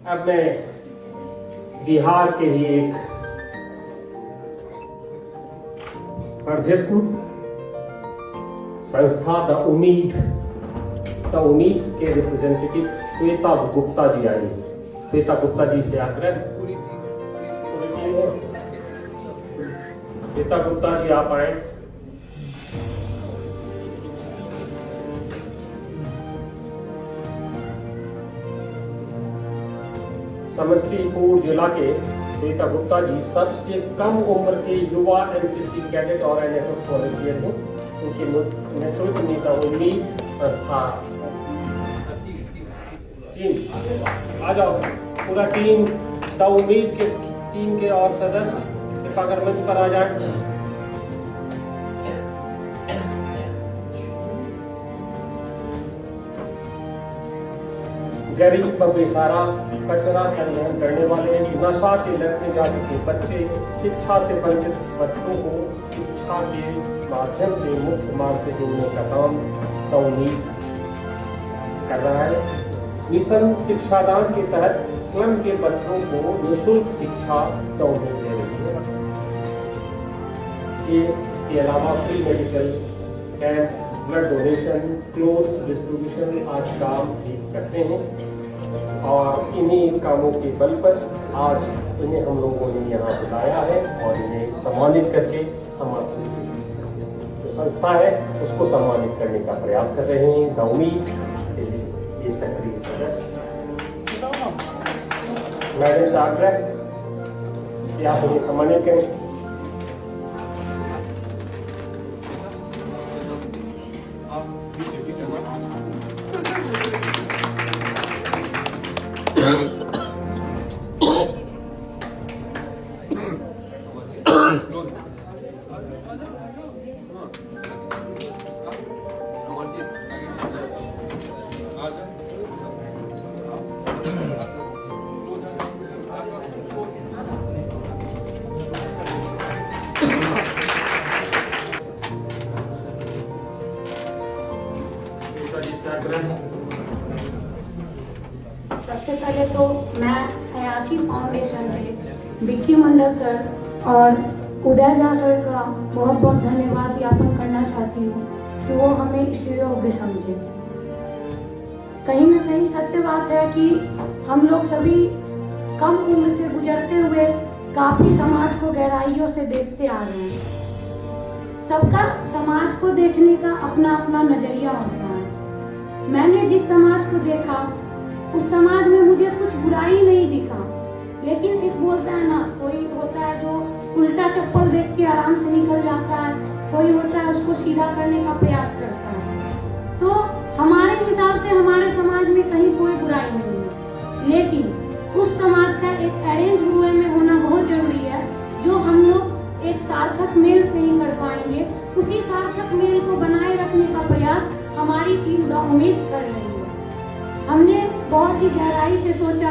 अब मैं बिहार के ही एक वर्धिष्णु संस्था द उम्मीद के रिप्रेजेंटेटिव श्वेता गुप्ता जी आई। श्वेता गुप्ता जी से आग्रह, श्वेता गुप्ता जी आप आए। समस्तीपुर जिला के श्वेता गुप्ता जी सबसे कम उम्र के युवा एनसीसी कैडेट और एनएसएस वॉलंटियर हैं। उनके नेतृत्व में द उम्मीद संस्था टीम, आ जाओ पूरा टीम, द उम्मीद के टीम के और सदस्य कृपा मंच पर आ जाए। गरीब व बेसहारा कचरा संग्रहण करने वाले नशा के लत में जा चुके बच्चे, शिक्षा से वंचित बच्चों को शिक्षा के माध्यम से मुख्य मार्ग से जोड़ने का काम द उम्मीद कर रहा है। मिशन शिक्षादान के तहत स्लम के बच्चों को निःशुल्क शिक्षा द उम्मीद दे रही है। इसके अलावा free medical camp, blood donation, clothes distribution आज काम भी करते हैं। और इन्हीं कामों के बल पर आज इन्हें हम लोगों ने यहाँ बुलाया है और इन्हें सम्मानित करके हमारी जो संस्था है उसको सम्मानित करने का प्रयास कर रहे हैं। द उम्मीद ये सक्रिय सदस्य मैडम से आग्रह कि आप उन्हें सम्मानित करें। सबसे पहले तो मैं हयाची फाउंडेशन के विक्की मंडल सर और उदय झा सर का बहुत बहुत धन्यवाद ज्ञापन करना चाहती हूँ कि वो हमें इस योग्य समझे। कहीं ना कहीं सत्य बात है कि हम लोग सभी कम उम्र से गुजरते हुए काफी समाज को गहराइयों से देखते आ रहे हैं। सबका समाज को देखने का अपना अपना नजरिया होता है। मैंने जिस समाज को देखा उस समाज में मुझे कुछ बुराई नहीं दिखा, लेकिन एक बोलता है ना, कोई होता है जो उल्टा चप्पल देख के आराम से निकल जाता है, कोई होता है उसको सीधा करने का प्रयास करता है। तो हमारे हिसाब से हमारे समाज में कहीं कोई बुराई नहीं है, लेकिन उस समाज का एक अरेंज हुए में होना बहुत जरूरी है। जो हम लोग एक सार्थक मेल से ही कर पाएंगे, उसी सार्थक मेल को बनाए रखने का प्रयास हमारी टीम द उम्मीद कर रही है। हमने बहुत ही गहराई से सोचा,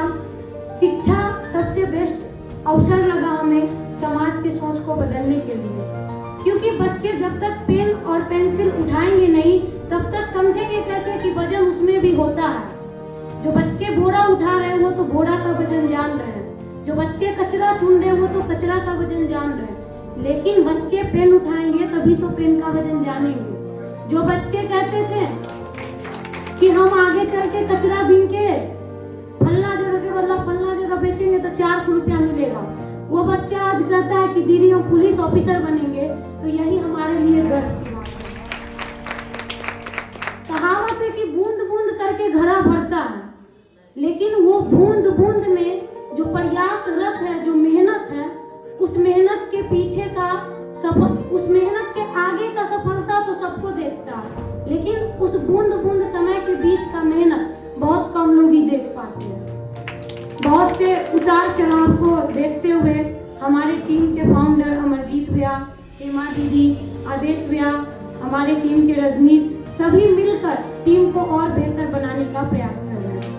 शिक्षा सबसे बेस्ट अवसर लगा हमें समाज की सोच को बदलने के लिए, क्योंकि बच्चे जब तक पेन और पेंसिल उठाएंगे नहीं तब तक समझेंगे कैसे कि वजन उसमें भी होता है। जो बच्चे बोरा उठा रहे हैं वो तो बोरा का वजन जान रहे हैं, जो बच्चे कचरा चुन रहे हैं वो तो कचरा का वजन जान रहे हैं, लेकिन बच्चे पेन उठाएंगे तभी तो पेन का वजन जानेंगे। जो बच्चे कहते थे कि हम आगे चल के कचरा बीन के फलना जगह के बदला फलना जगह बेचेंगे तो 400 रुपया मिलेगा, वो बच्चा आज कहता है कि दीदी हम पुलिस ऑफिसर बनेंगे। तो यही हमारे लिए गर्व की बात है। कहावत है कि बूंद बूंद करके घड़ा भरता है, लेकिन वो बूंद बूंद में जो प्रयासरत है, जो मेहनत है, उस मेहनत के पीछे का उस मेहनत के आगे का सफलता तो सबको देखता है, लेकिन उस बूंद बूंद समय के बीच का मेहनत बहुत कम लोग ही देख पाते हैं। बहुत से उतार चढ़ाव को देखते हुए हमारे टीम के फाउंडर अमरजीत भैया, हेमा दीदी, आदेश भैया, हमारे टीम के रजनीश, सभी मिलकर टीम को और बेहतर बनाने का प्रयास कर रहे हैं।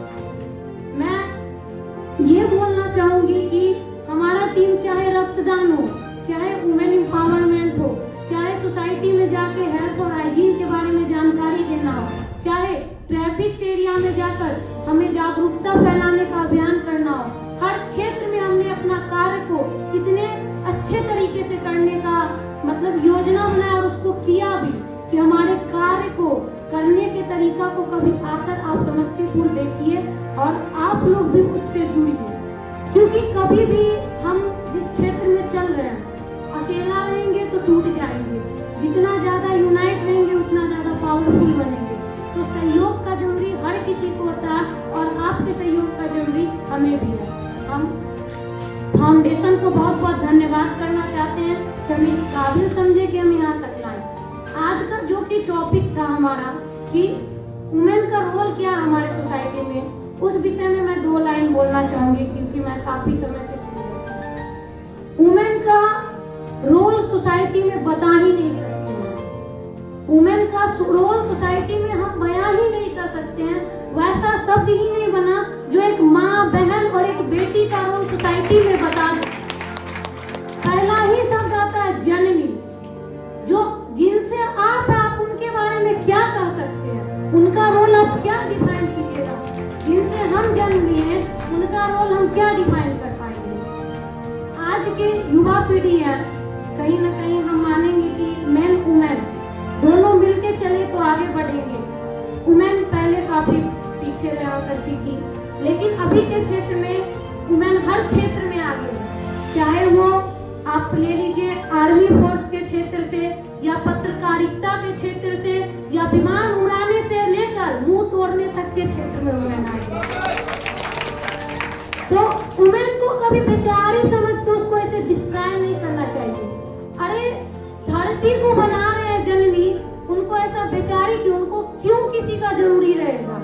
मैं ये बोलना चाहूंगी कि हमारा टीम चाहे रक्तदान हो, चाहे वुमेन एम्पावरमेंट हो, चाहे सोसाइटी में जाके हेल्थ और हाइजीन के बारे में जानकारी देना हो, चाहे ट्रैफिक एरिया में जाकर हमें जागरूकता फैलाने का अभियान करना आप लोग भी उससे जुड़िए, क्योंकि कभी भी हम जिस क्षेत्र में चल रहे हैं, अकेला रहेंगे तो टूट जाएंगे, जितना ज्यादा यूनाइट रहेंगे उतना ज्यादा पावरफुल बनेंगे। तो सहयोग का जरूरी हर किसी को होता है और आपके सहयोग का जरूरी हमें भी है। हम फाउंडेशन को बहुत बहुत धन्यवाद करना चाहते हैं कि हम इस काबिल समझे कि हम यहाँ तक लाए। आज का जो कि टॉपिक था हमारा कि वुमेन का रोल क्या है हमारे सोसाइटी में, उस विषय में मैं 2 लाइन बोलना चाहूंगी, क्योंकि मैं काफी समय से सुन रही हूँ। वुमेन का रोल सोसाइटी में बता ही नहीं सकते हैं। वुमेन का रोल सोसाइटी में हम बयां ही नहीं कर सकते हैं। वैसा शब्द ही नहीं बना जो एक माँ, बहन और एक बेटी का रोल सोसाइटी में बता दे। पहला ही शब्द आता है जननी, जो जिनसे आप उनके बारे में क्या कह सकते हैं, उनका रोल आप क्या डिफाइन कीजिएगा। जिनसे हम जन्म लिए उनका रोल हम क्या डिफाइन कर पाएंगे। आज के युवा पीढ़ी है, कहीं ना कहीं हम मानेंगे कि मेन वुमेन दोनों मिलके चले तो आगे बढ़ेंगे। वुमेन पहले काफी पीछे रहा करती थी, लेकिन अभी के क्षेत्र में वुमेन हर क्षेत्र में आगे है। चाहे वो आप ले लीजिए आर्मी फोर्स के क्षेत्र से, या पत्रकारिता के क्षेत्र से, या विमान उड़ाने से लेकर मुंह तोड़ने तक के क्षेत्र में वुमेन आगे। तो वुमेन को कभी बेचारी समझ के उसको ऐसे डिस्क्राइब नहीं करना चाहिए। अरे धरती को बना रहे हैं जननी, उनको ऐसा बेचारी कि उनको क्यों किसी का जरूरी रहेगा।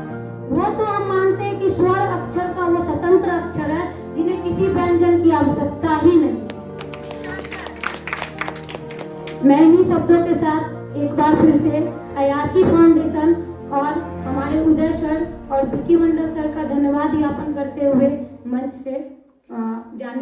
वो तो हम मानते हैं कि स्वर अक्षर का वो स्वतंत्र अक्षर है, जिन्हें किसी व्यंजन की आवश्यकता ही नहीं। मैं इन्हीं शब्दों के साथ एक बार फिर से अयाची फाउंडेशन और हमारे उदय सर और विक्की मंडल सर का धन्यवाद ज्ञापन करते हुए मंच से जाने